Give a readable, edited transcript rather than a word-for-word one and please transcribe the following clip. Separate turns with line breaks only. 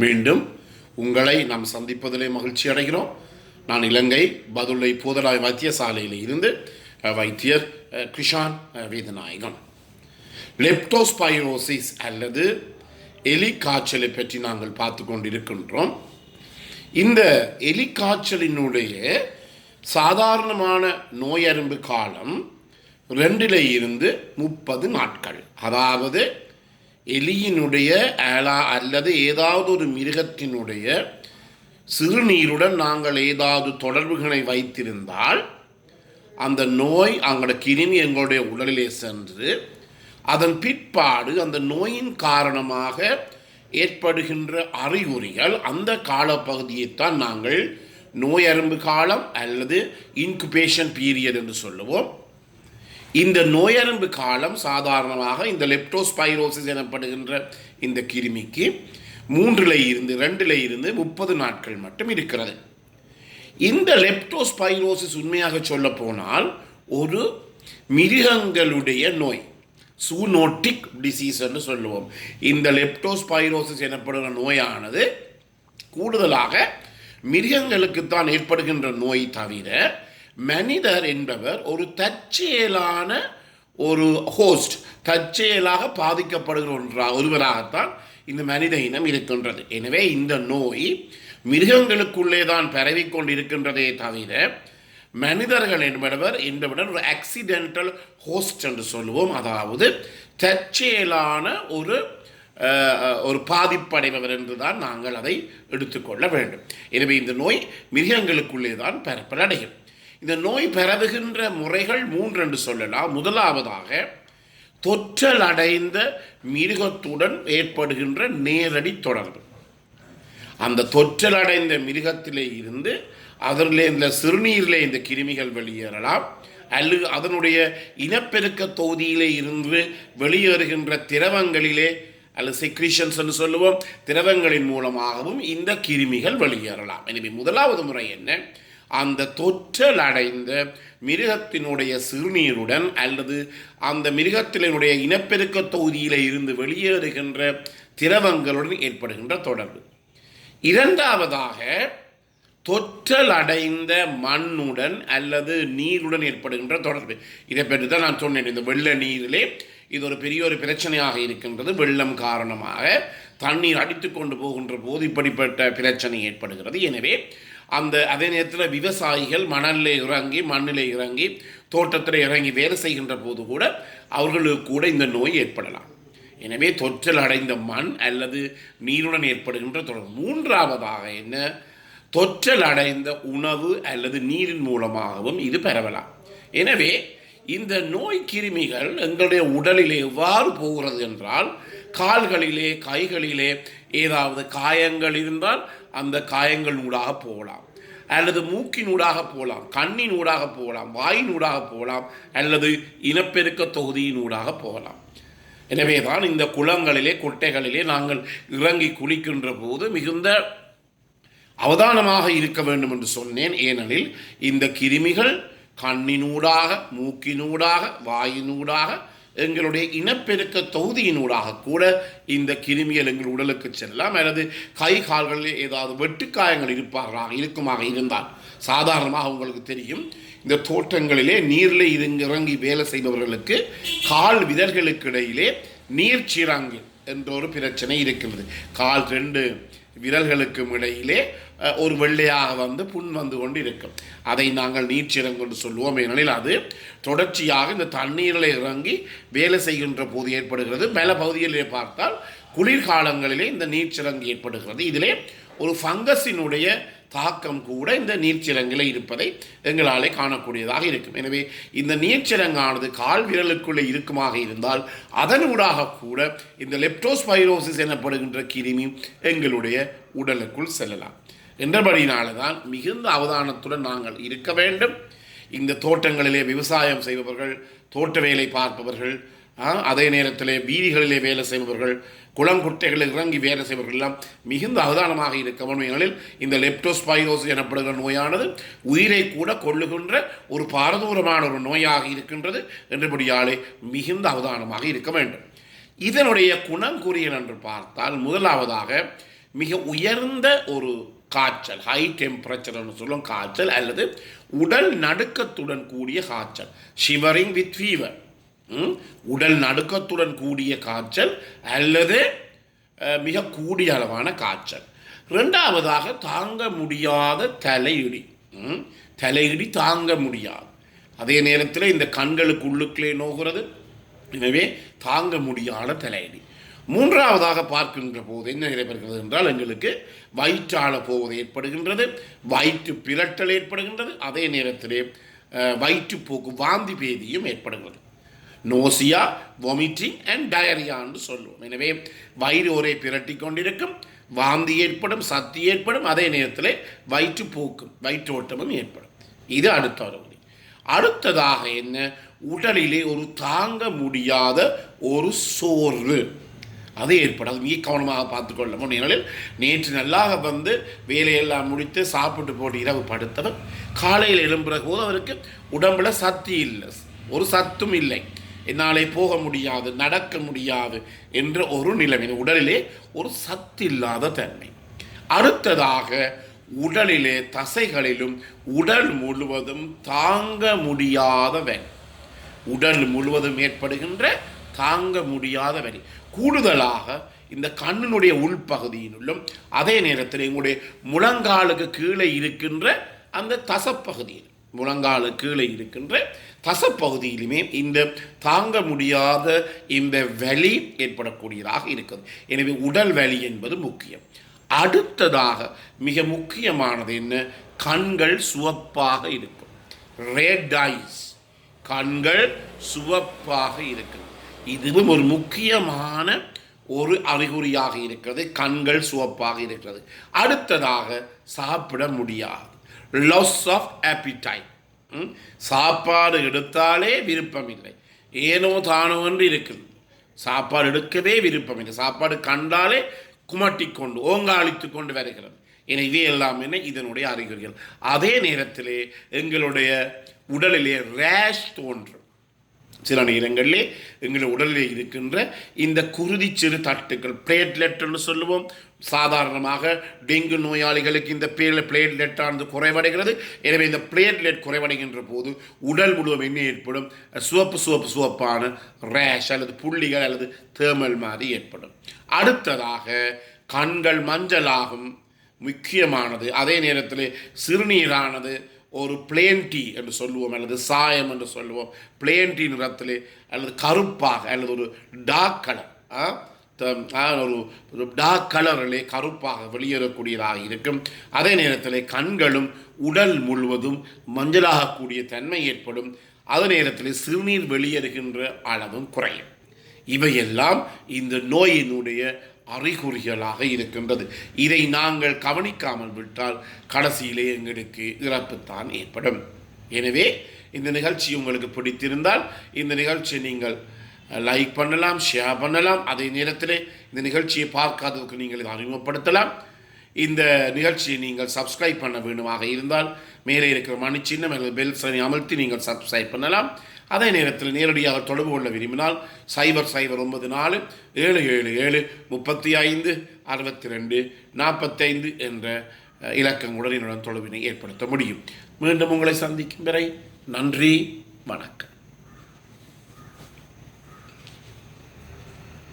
மீண்டும் உங்களை நாம் சந்திப்பதிலே மகிழ்ச்சி அடைகிறோம். நான் இலங்கை பதுளை போதலாய் வைத்தியசாலையில் இருந்து வைத்தியர் கிருஷான் வேதநாயகன். லெப்டோஸ்பைரோசிஸ் அல்லது எலி காய்ச்சலை பற்றி நாங்கள் பார்த்து கொண்டிருக்கின்றோம். இந்த எலி காய்ச்சலினுடைய சாதாரணமான நோயரும்பு காலம் 2 இருந்து 30 நாட்கள். அதாவது எலியினுடைய அல்லது ஏதாவது ஒரு மிருகத்தினுடைய சிறுநீருடன் நாங்கள் ஏதாவது தொடர்புகளை வைத்திருந்தால் அந்த நோய் அவங்களோட கிருமி எங்களுடைய உடலிலே சென்று அதன் பிற்பாடு அந்த நோயின் காரணமாக ஏற்படுகின்ற அறிகுறிகள் அந்த காலப்பகுதியைத்தான் நாங்கள் நோயரும்பு காலம் அல்லது இன்குபேஷன் பீரியட் என்று சொல்லுவோம். இந்த நோயரும்பு காலம் சாதாரணமாக இந்த லெப்டோஸ்பைரோசிஸ் எனப்படுகின்ற இந்த கிருமிக்கு 2 இருந்து 30 நாட்கள் மட்டும் இருக்கிறது. இந்த லெப்டோஸ்பைரோசிஸ் உண்மையாக சொல்ல போனால் ஒரு மிருகங்களுடைய நோய், சூனோட்டிக் டிசீஸ் என்று சொல்லுவோம். இந்த லெப்டோஸ்பைரோசிஸ் எனப்படுகிற நோயானது கூடுதலாக மிருகங்களுக்குத்தான் ஏற்படுகின்ற நோய் தவிர மனிதர் என்பவர் ஒரு தற்செயலான ஒரு ஹோஸ்ட், தற்செயலாக பாதிக்கப்படுகிற ஒருவராகத்தான் இந்த மனித இனம் இருக்கின்றது. எனவே இந்த நோய் மிருகங்களுக்குள்ளே தான் பரவிக்கொண்டிருக்கின்றதே தவிர மனிதர்கள் என்பவர் ஒரு ஆக்சிடென்டல் ஹோஸ்ட் என்று சொல்லுவோம். அதாவது தற்செயலான ஒரு பாதிப்படைபவர் என்று தான் நாங்கள் அதை எடுத்துக்கொள்ள வேண்டும். எனவே இந்த நோய் மிருகங்களுக்குள்ளே தான் பரப்பலடையும். இந்த நோய் பரவுகின்ற முறைகள் 3 என்று சொல்லலாம். முதலாவதாக தொற்றல் அடைந்த மிருகத்துடன் ஏற்படுகின்ற நேரடி தொடர்பு. அந்த தொற்றல் அடைந்த மிருகத்திலே இருந்து அதிலே இந்த சிறுநீரிலே இந்த கிருமிகள் வெளியேறலாம், அல்லது அதனுடைய இனப்பெருக்க தொகுதியிலே இருந்து வெளியேறுகின்ற திரவங்களிலே அல்லது செக்ரீஷன்ஸ் என்று சொல்லுவோம், திரவங்களின் மூலமாகவும் இந்த கிருமிகள் வெளியேறலாம். எனவே முதலாவது முறை என்ன? அந்த தொற்றல் அடைந்த மிருகத்தினுடைய சிறுநீருடன் அல்லது அந்த மிருகத்தினுடைய இனப்பெருக்க தொகுதியில இருந்து வெளியேறுகின்ற திரவங்களுடன் ஏற்படுகின்ற தொடர்பு. இரண்டாவதாக தொற்றல் அடைந்த மண்ணுடன் அல்லது நீருடன் ஏற்படுகின்ற தொடர்பு. இதை பற்றி தான் நான் சொன்னேன். இந்த வெள்ள நீரிலே இது ஒரு பெரிய ஒரு பிரச்சனையாக இருக்கின்றது. வெள்ளம் காரணமாக தண்ணீர் அடித்து கொண்டு போகின்ற போது இப்படிப்பட்ட பிரச்சனை ஏற்படுகிறது. எனவே அதே நேரத்தில் விவசாயிகள் மண்ணில் இறங்கி தோட்டத்தில் இறங்கி வேலை செய்கின்ற போது கூட அவர்களுக்கு கூட இந்த நோய் ஏற்படலாம். எனவே தொற்றல் அடைந்த மண் அல்லது நீருடன் ஏற்படுகின்ற தொடர்பு. மூன்றாவதாக என்ன? தொற்றல் அடைந்த உணவு அல்லது நீரின் மூலமாகவும் இது பரவலாம். எனவே இந்த நோய் கிருமிகள் எங்களுடைய உடலிலே எவ்வாறு போகிறது என்றால், கால்களிலே கைகளிலே ஏதாவது காயங்கள் இருந்தால் அந்த காயங்கள் ஊடாக போகலாம், அல்லது மூக்கினூடாக போகலாம், கண்ணினூடாக போகலாம், வாயினூடாக போகலாம், அல்லது இனப்பெருக்க தொகுதியினூடாக போகலாம். எனவே தான் இந்த குளங்களிலே குட்டைகளிலே நாங்கள் இறங்கி குளிக்கின்ற போது மிகுந்த அவதானமாக இருக்க வேண்டும் என்று சொன்னேன். ஏனெனில் இந்த கிருமிகள் கண்ணினூடாக, மூக்கினூடாக, வாயினூடாக, எங்களுடைய இனப்பெருக்க தொகுதியினூடாக கூட இந்த கிருமிகள் எங்கள் உடலுக்கு செல்லலாம். அல்லது கை கால்களில் ஏதாவது வெட்டுக்காயங்கள் இருக்குமாக இருந்தால், சாதாரணமாக உங்களுக்கு தெரியும், இந்த தோட்டங்களிலே நீரிலே இறங்கி வேலை செய்பவர்களுக்கு கால் விரல்களுக்கு இடையிலே நீர்ச்சிறங்கு என்ற ஒரு பிரச்சனை இருக்கிறது. கால் 2 விரல்களுக்கும் இடையிலே ஒரு வெள்ளையாக புண் வந்து கொண்டு இருக்கும். அதை நாங்கள் நீர்ச்சிறங்கு என்று சொல்லுவோம். ஏனெனில் அது தொடர்ச்சியாக இந்த தண்ணீரில் இறங்கி வேலை செய்கின்ற போது ஏற்படுகிறது. பல பகுதிகளிலே பார்த்தால் குளிர்காலங்களிலே இந்த நீர்ச்சிறங்கு ஏற்படுகிறது. இதிலே ஒரு ஃபங்கஸினுடைய தாக்கம் கூட இந்த நீர்ச்சிறங்கில் இருப்பதை எங்களாலே காணக்கூடியதாக இருக்கும். எனவே இந்த நீர்ச்சிறங்கானது கால் விரலுக்குள்ளே இருக்குமாக இருந்தால் அதனூடாக கூட இந்த லெப்டோஸ்பைரோசிஸ் எனப்படுகின்ற கிருமி எங்களுடைய உடலுக்குள் செல்லலாம். என்றபடினால தான் மிகுந்த அவதானத்துடன் நாங்கள் இருக்க வேண்டும். இந்த தோட்டங்களிலே விவசாயம் செய்பவர்கள், தோட்ட வேலை பார்ப்பவர்கள், அதே நேரத்தில் வீதிகளிலே வேலை செய்பவர்கள், குளங்குட்டைகளில் இறங்கி வேலை செய்பவர்கள் எல்லாம் மிகுந்த அவதானமாக இருக்க வேண்டும். இந்த லெப்டோஸ்பைரோசிஸ் எனப்படுகிற நோயானது உயிரை கூட கொள்ளுகின்ற ஒரு பாரதூரமான ஒரு நோயாக இருக்கின்றது. என்றபடியாலே மிகுந்த அவதானமாக இருக்க வேண்டும். இதனுடைய குணங்குறியல் என்று பார்த்தால், முதலாவதாக மிக உயர்ந்த ஒரு காய்ச்சல், ஹை டெம்பரேச்சர்னு சொல்லும் காய்ச்சல், அல்லது உடல் நடுக்கத்துடன் கூடிய காய்ச்சல், ஷிவரிங் வித் ஃபீவர், உடல் நடுக்கத்துடன் கூடிய காய்ச்சல் அல்லது மிக கூடிய அளவான காய்ச்சல். ரெண்டாவதாக தாங்க முடியாத தலையிடி, தலையிடி தாங்க முடியாது, அதே நேரத்தில் இந்த கண்களுக்கு உள்ளுக்குள்ளே நோகிறது, எனவே தாங்க முடியாத தலையிடி. மூன்றாவதாக பார்க்கின்ற போது என்ன நடைபெறுகிறது என்றால் எங்களுக்கு வயிற்றால போவது ஏற்படுகின்றது, வயிற்று பிரட்டல் ஏற்படுகின்றது, அதே நேரத்திலே வயிற்றுப்போக்கு வாந்தி பேதியும் ஏற்படுகிறது. நோசியா, வாமிட்டிங் அண்ட் டயரியான்னு சொல்லுவோம். எனவே வயிறு ஒரே பிரட்டி கொண்டிருக்கும், வாந்தி ஏற்படும், சக்தி ஏற்படும், அதே நேரத்தில் வயிற்றுப்போக்கும் வயிற்றோட்டமும் ஏற்படும். இது அடுத்த ஒரு. அடுத்ததாக என்ன, உடலிலே ஒரு தாங்க முடியாத ஒரு சோர்வு அது ஏற்படும். அது மிக கவனமாக பார்த்துக்கொள்ளணும். ஏனெனில் நேற்று நல்லாக வந்து வேலையெல்லாம் முடித்து சாப்பிட்டு போட்டு இரவு படுத்தவர் காலையில் எழும்புற போது அவருக்கு உடம்புல சக்தி இல்லை, ஒரு சத்தும் இல்லை, என்னாலே போக முடியாது, நடக்க முடியாது என்ற ஒரு நிலைமை, உடலிலே ஒரு சத்து இல்லாத தன்மை. அடுத்ததாக உடலிலே தசைகளிலும் உடல் முழுவதும் தாங்க முடியாத வலி, உடல் முழுவதும் ஏற்படுகின்ற தாங்க முடியாத வலி. கூடுதலாக இந்த கண்ணினுடைய உள்பகுதியினுள்ளும் அதே நேரத்தில் எங்களுடைய முழங்காலுக்கு கீழே இருக்கின்ற அந்த தசப்பகுதியில், முழங்காலுக்கு கீழே இருக்கின்ற தசப்பகுதியிலுமே இந்த தாங்க முடியாத இந்த வலி ஏற்படக்கூடியதாக இருக்குது. எனவே உடல் வலி என்பது முக்கியம். அடுத்ததாக மிக முக்கியமானது என்ன, கண்கள் சிவப்பாக இருக்கும், ரெட் ஐஸ், கண்கள் சிவப்பாக இருக்கும். இதுவும் ஒரு முக்கியமான ஒரு அறிகுறியாக இருக்கிறது, கண்கள் சிவப்பாக இருக்கிறது. அடுத்ததாக சாப்பிட முடியாது, லாஸ் ஆஃப் appetite, சாப்பாடு எடுத்தாலே விருப்பம் இல்லை, ஏனோ தானோ என்று இருக்குது, சாப்பாடு எடுக்கவே விருப்பம் இல்லை, சாப்பாடு கண்டாலே குமட்டிக்கொண்டு ஓங்காளித்து கொண்டு வருகிறது. என இவை எல்லாம் என்ன இதனுடைய அறிகுறிகள். அதே நேரத்திலே எங்களுடைய உடலிலே ரேஷ் தோன்றும். சில நேரங்களிலே எங்களுடைய உடலிலே இருக்கின்ற இந்த குருதி சிறு தட்டுக்கள், பிளேட்லெட் என்று சொல்லுவோம். சாதாரணமாக டெங்கு நோயாளிகளுக்கு இந்த பிளேட்லெட்டானது குறைவடைகிறது. எனவே இந்த பிளேட்லெட் குறைவடைகின்ற போது உடல் முழுவதும் என்ன ஏற்படும், சிவப்பான ரேஷ் அல்லது புள்ளிகள் அல்லது தேமல் மாதிரி ஏற்படும். அடுத்ததாக கண்கள் மஞ்சளாகும், முக்கியமானது. அதே நேரத்தில் சிறுநீரானது ஒரு பிளேன் டீ என்று சொல்லுவோம் அல்லது சாயம் என்று சொல்லுவோம், பிளேன் டீ நிறத்திலே அல்லது கருப்பாக அல்லது ஒரு டார்க் கலர், ஒரு டார்க் கலரிலே கருப்பாக வெளியேறக்கூடியதாக இருக்கும். அதே நேரத்தில் கண்களும் உடல் முழுவதும் மஞ்சளாகக்கூடிய தன்மை ஏற்படும். அதே நேரத்தில் சிறுநீர் வெளியேறுகின்ற அளவும் குறையும். இவையெல்லாம் இந்த நோயினுடைய அறிகுறிகளாக இருக்கின்றது. இதை நாங்கள் கவனிக்காமல் விட்டால் கடைசியிலே எங்களுக்கு இறப்புத்தான் ஏற்படும். எனவே இந்த நிகழ்ச்சி உங்களுக்கு பிடித்திருந்தால் இந்த நிகழ்ச்சியை நீங்கள் லைக் பண்ணலாம், ஷேர் பண்ணலாம். அதே நேரத்தில் இந்த நிகழ்ச்சியை பார்க்காதவருக்கு நீங்கள் இதை அறிமுகப்படுத்தலாம். இந்த நிகழ்ச்சியை நீங்கள் சப்ஸ்கிரைப் பண்ண வேண்டுமாக இருந்தால் மேலே இருக்கிற மணி சின்னம் அல்லது பெல் சனி அமர்த்தி நீங்கள் சப்ஸ்கிரைப் பண்ணலாம். அதே நேரத்தில் நேரடியாக தொடர்பு கொள்ள விரும்பினால் 0094 777 35 62 45 என்ற இலக்கங்களுடன் என்னுடன் தொடர்பினை ஏற்படுத்த முடியும். மீண்டும் உங்களை சந்திக்கும் வரை நன்றி, வணக்கம்.